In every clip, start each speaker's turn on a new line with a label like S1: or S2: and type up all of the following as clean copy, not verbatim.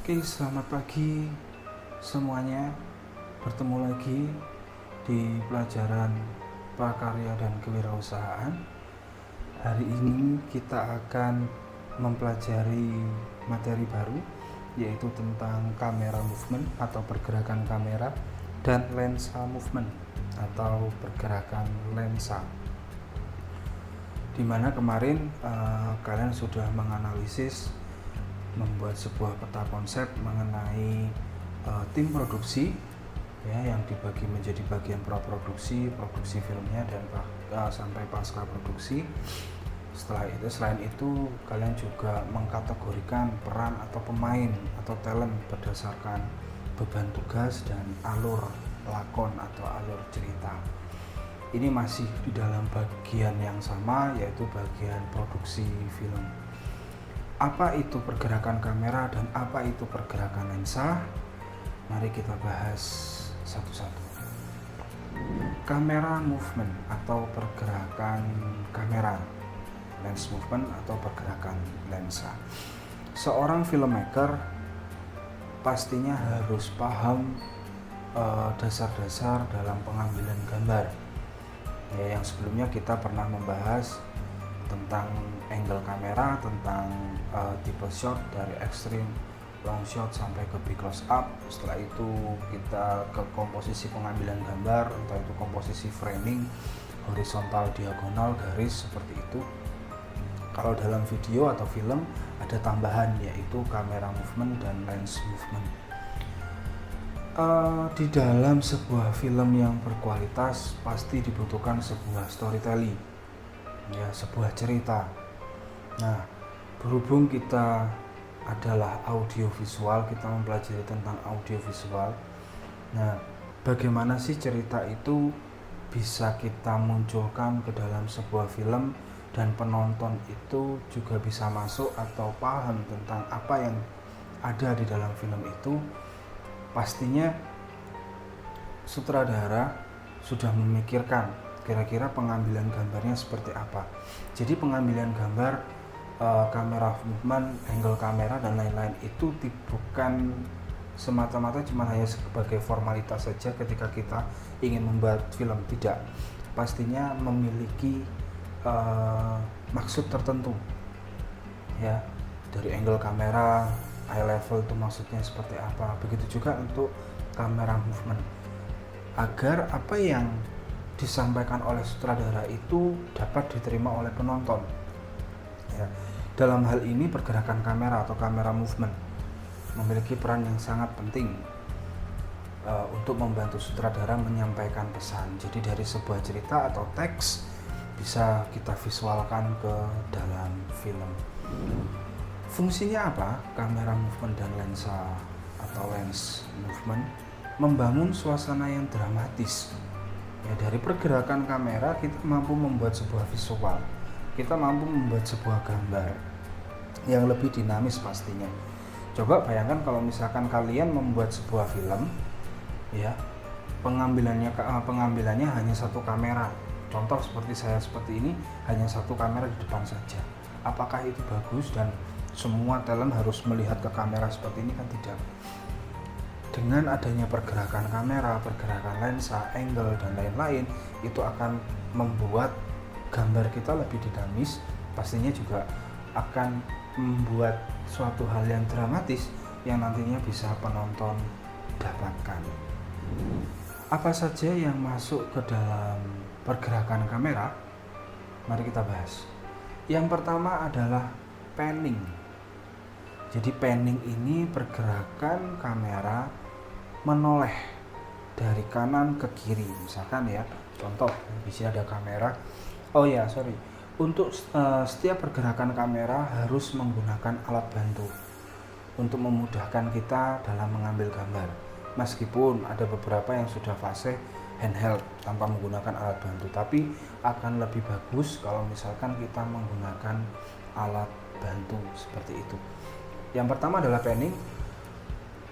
S1: Oke, selamat pagi semuanya. Bertemu lagi di pelajaran prakarya dan kewirausahaan. Hari ini kita akan mempelajari materi baru, yaitu tentang kamera movement atau pergerakan kamera dan lensa movement atau pergerakan lensa. Dimana kemarin kalian sudah menganalisis, membuat sebuah peta konsep mengenai tim produksi ya, yang dibagi menjadi bagian praproduksi, produksi filmnya, dan sampai pasca produksi. Selain itu kalian juga mengkategorikan peran atau pemain atau talent berdasarkan beban tugas dan alur lakon atau alur cerita. Ini masih di dalam bagian yang sama, yaitu bagian produksi film. Apa itu pergerakan kamera dan apa itu pergerakan lensa? Mari kita bahas satu-satu. Kamera movement atau pergerakan kamera, lens movement atau pergerakan lensa. Seorang filmmaker pastinya harus paham dasar-dasar dalam pengambilan gambar. Ya, yang sebelumnya kita pernah membahas tentang angle kamera, tentang tipe shot dari ekstrim, long shot sampai ke big close up. Setelah itu kita ke komposisi pengambilan gambar, entah itu komposisi framing, horizontal, diagonal, garis, seperti itu. Kalau dalam video atau film ada tambahan, yaitu kamera movement dan lens movement. Di dalam sebuah film yang berkualitas pasti dibutuhkan sebuah storytelling, ya, sebuah cerita. Nah, berhubung kita adalah audiovisual, kita mempelajari tentang audiovisual. Nah, bagaimana sih cerita itu bisa kita munculkan ke dalam sebuah film dan penonton itu juga bisa masuk atau paham tentang apa yang ada di dalam film itu? Pastinya sutradara sudah memikirkan kira-kira pengambilan gambarnya seperti apa. Jadi pengambilan gambar, kamera movement, angle kamera dan lain-lain itu bukan semata-mata cuma hanya sebagai formalitas saja ketika kita ingin membuat film, tidak. Pastinya memiliki maksud tertentu, ya, dari angle kamera, eye level itu maksudnya seperti apa. Begitu juga untuk kamera movement, agar apa yang disampaikan oleh sutradara itu dapat diterima oleh penonton, ya. Dalam hal ini pergerakan kamera atau kamera movement memiliki peran yang sangat penting untuk membantu sutradara menyampaikan pesan. Jadi dari sebuah cerita atau teks bisa kita visualkan ke dalam film. Fungsinya apa? Kamera movement dan lensa atau lens movement membangun suasana yang dramatis. Ya, dari pergerakan kamera kita mampu membuat sebuah visual, kita mampu membuat sebuah gambar yang lebih dinamis pastinya. Coba bayangkan kalau misalkan kalian membuat sebuah film, ya, pengambilannya hanya satu kamera. Contoh seperti saya seperti ini, hanya satu kamera di depan saja. Apakah itu bagus dan semua talent harus melihat ke kamera seperti ini? Kan tidak. Dengan adanya pergerakan kamera, pergerakan lensa, angle, dan lain-lain, itu akan membuat gambar kita lebih dinamis, pastinya juga akan membuat suatu hal yang dramatis yang nantinya bisa penonton dapatkan. Apa saja yang masuk ke dalam pergerakan kamera? Mari kita bahas. Yang pertama adalah panning. Jadi panning ini pergerakan kamera menoleh dari kanan ke kiri. Misalkan ya, contoh di sini ada kamera. Untuk setiap pergerakan kamera harus menggunakan alat bantu untuk memudahkan kita dalam mengambil gambar. Meskipun ada beberapa yang sudah fase handheld tanpa menggunakan alat bantu, tapi akan lebih bagus kalau misalkan kita menggunakan alat bantu seperti itu. Yang pertama adalah panning.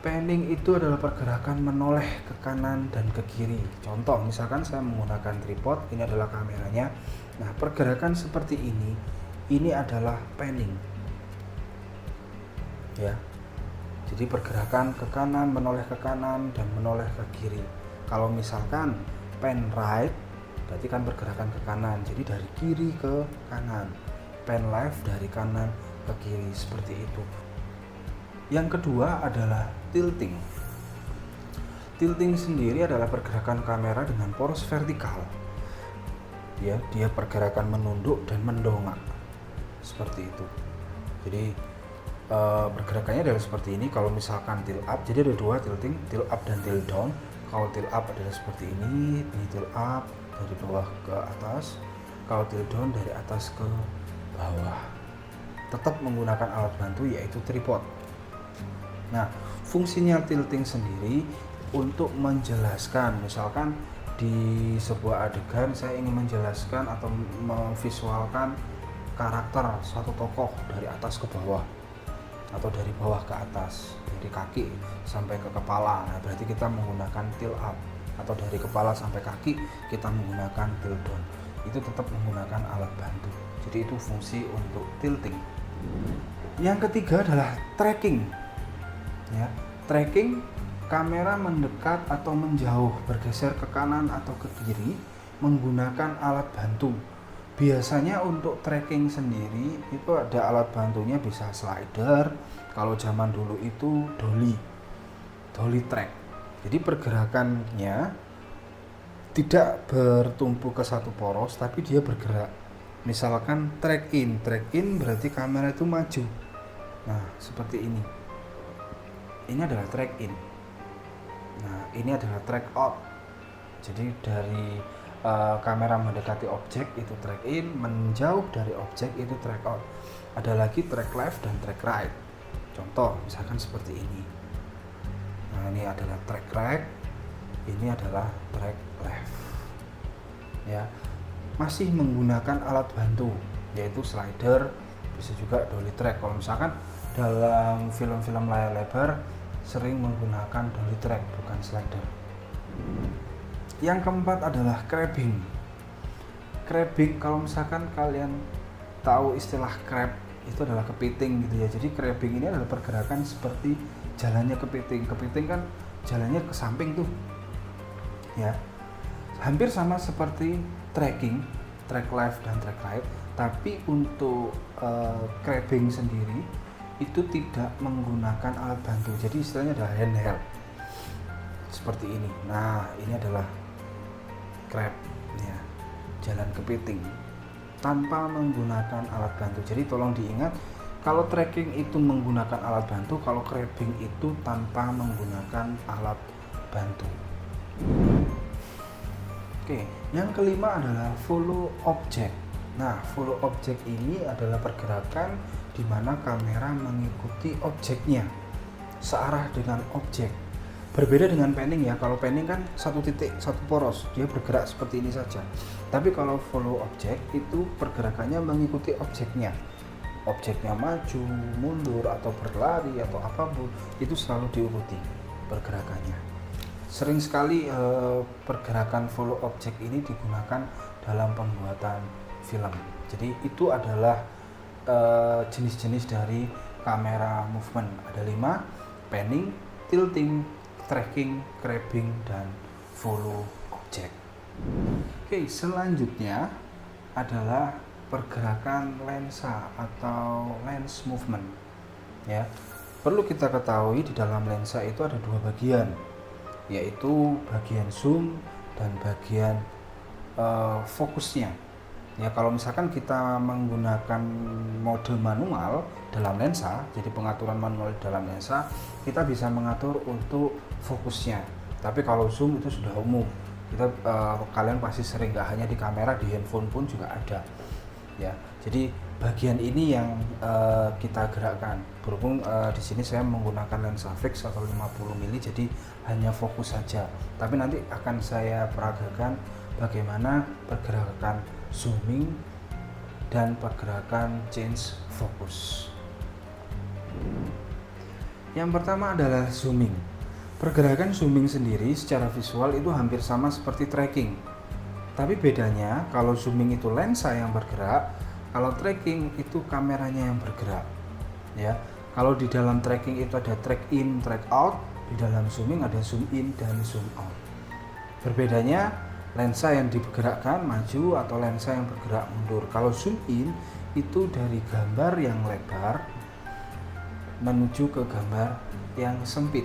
S1: Panning itu adalah pergerakan menoleh ke kanan dan ke kiri. Contoh, misalkan saya menggunakan tripod, ini adalah kameranya. Nah, pergerakan seperti ini adalah panning, ya. Jadi pergerakan ke kanan, menoleh ke kanan dan menoleh ke kiri. Kalau misalkan pan right berarti kan pergerakan ke kanan, jadi dari kiri ke kanan. Pan left dari kanan ke kiri, seperti itu. Yang kedua adalah tilting. Tilting sendiri adalah pergerakan kamera dengan poros vertikal. Ya, dia pergerakan menunduk dan mendongak. Seperti itu. Jadi pergerakannya adalah seperti ini. Kalau misalkan tilt up, jadi ada dua tilting, tilt up dan tilt down. Kalau tilt up adalah seperti ini tilt up dari bawah ke atas. Kalau tilt down dari atas ke bawah. Tetap menggunakan alat bantu yaitu tripod. Nah, fungsinya tilting sendiri untuk menjelaskan, misalkan di sebuah adegan saya ingin menjelaskan atau memvisualkan karakter suatu tokoh dari atas ke bawah atau dari bawah ke atas, dari kaki sampai ke kepala. Nah, berarti kita menggunakan tilt up, atau dari kepala sampai kaki kita menggunakan tilt down. Itu tetap menggunakan alat bantu. Jadi itu fungsi untuk tilting. Yang ketiga adalah tracking. Ya, tracking, kamera mendekat atau menjauh, bergeser ke kanan atau ke kiri menggunakan alat bantu. Biasanya untuk tracking sendiri itu ada alat bantunya, bisa slider, kalau zaman dulu itu dolly track. Jadi pergerakannya tidak bertumpu ke satu poros, tapi dia bergerak. Misalkan track in berarti kamera itu maju. Nah, seperti ini. Ini adalah track in. Nah, ini adalah track out. Jadi dari kamera mendekati objek itu track in, menjauh dari objek itu track out. Ada lagi track left dan track right. Contoh misalkan seperti ini. Nah, ini adalah track right, ini adalah track left. Ya, masih menggunakan alat bantu yaitu slider, bisa juga dolly track. Kalau misalkan dalam film-film layar lebar sering menggunakan dolly track, bukan slider. Yang keempat adalah crabbing. Crabbing, kalau misalkan kalian tahu istilah crab, itu adalah kepiting gitu ya. Jadi crabbing ini adalah pergerakan seperti jalannya kepiting. Kepiting kan jalannya ke samping tuh. Ya. Hampir sama seperti tracking, track left dan track right, tapi untuk crabbing sendiri itu tidak menggunakan alat bantu. Jadi istilahnya adalah handheld. Seperti ini. Nah, ini adalah crab ya, jalan kepiting tanpa menggunakan alat bantu. Jadi tolong diingat, kalau tracking itu menggunakan alat bantu, kalau crabbing itu tanpa menggunakan alat bantu. Oke, yang kelima adalah follow object. Nah, follow object ini adalah pergerakan di mana kamera mengikuti objeknya, searah dengan objek. Berbeda dengan panning ya. Kalau panning kan satu titik, satu poros, dia bergerak seperti ini saja. Tapi kalau follow object itu pergerakannya mengikuti objeknya. Objeknya maju, mundur atau berlari atau apapun, itu selalu diikuti pergerakannya. Sering sekali pergerakan follow object ini digunakan dalam pembuatan film. Jadi itu adalah jenis-jenis dari kamera movement. Ada 5: panning, tilting, tracking, crabbing, dan follow object. Oke, selanjutnya adalah pergerakan lensa atau lens movement. Ya, perlu kita ketahui di dalam lensa itu ada dua bagian, yaitu bagian zoom dan bagian fokusnya. Ya, kalau misalkan kita menggunakan mode manual dalam lensa, jadi pengaturan manual dalam lensa, kita bisa mengatur untuk fokusnya. Tapi kalau zoom itu sudah umum. Kalian pasti sering, nggak hanya di kamera, di handphone pun juga ada. Ya, jadi bagian ini yang kita gerakkan. Berhubung di sini saya menggunakan lensa fix atau 50 mm, jadi hanya fokus saja. Tapi nanti akan saya peragakan bagaimana pergerakan zooming dan pergerakan change focus. Yang pertama adalah zooming. Pergerakan zooming sendiri secara visual itu hampir sama seperti tracking. Tapi bedanya kalau zooming itu lensa yang bergerak, kalau tracking itu kameranya yang bergerak. Ya, Kalau di dalam tracking itu ada track in, track out, di dalam zooming ada zoom in dan zoom out. Berbedanya lensa yang digerakkan maju atau lensa yang bergerak mundur. Kalau zoom in itu dari gambar yang lebar menuju ke gambar yang sempit.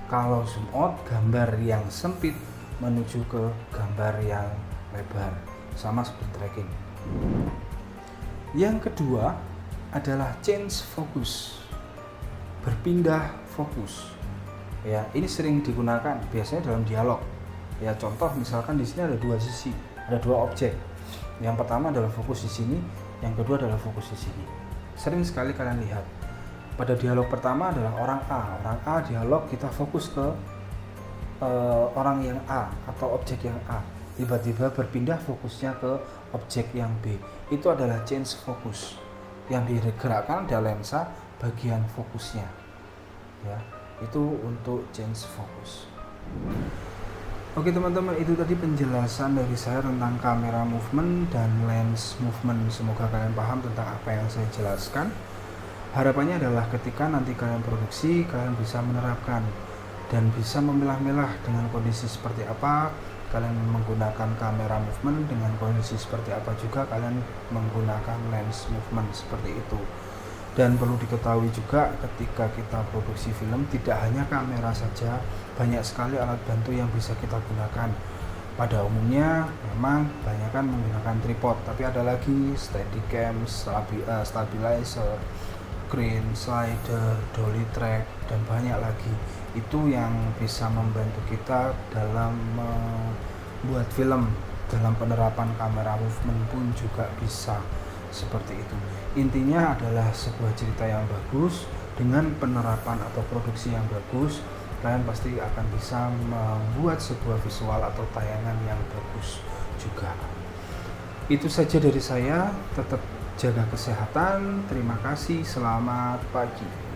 S1: Kalau zoom out, gambar yang sempit menuju ke gambar yang lebar, sama seperti tracking. Yang kedua adalah change focus, berpindah fokus. Ya, ini sering digunakan biasanya dalam dialog. Ya, contoh misalkan di sini ada dua sisi, ada dua objek. Yang pertama adalah fokus di sini, yang kedua adalah fokus di sini. Sering sekali kalian lihat. Pada dialog pertama adalah orang A dialog, kita fokus ke orang yang A atau objek yang A. Tiba-tiba berpindah fokusnya ke objek yang B. Itu adalah change focus. Yang digerakkan ada lensa bagian fokusnya. Ya, itu untuk change focus. Oke teman-teman, itu tadi penjelasan dari saya tentang kamera movement dan lens movement. Semoga kalian paham tentang apa yang saya jelaskan. Harapannya adalah ketika nanti kalian produksi, kalian bisa menerapkan dan bisa memilah-milah dengan kondisi seperti apa kalian menggunakan kamera movement, dengan kondisi seperti apa juga kalian menggunakan lens movement seperti itu. Dan perlu diketahui juga ketika kita produksi film tidak hanya kamera saja, banyak sekali alat bantu yang bisa kita gunakan. Pada umumnya memang kebanyakan menggunakan tripod, tapi ada lagi steadicam, stabilizer, crane, slider, dolly track, dan banyak lagi. Itu yang bisa membantu kita dalam membuat film. Dalam penerapan kamera movement pun juga bisa seperti itu. Intinya adalah sebuah cerita yang bagus dengan penerapan atau produksi yang bagus, kalian pasti akan bisa membuat sebuah visual atau tayangan yang bagus juga. Itu saja dari saya, tetap jaga kesehatan. Terima kasih, selamat pagi.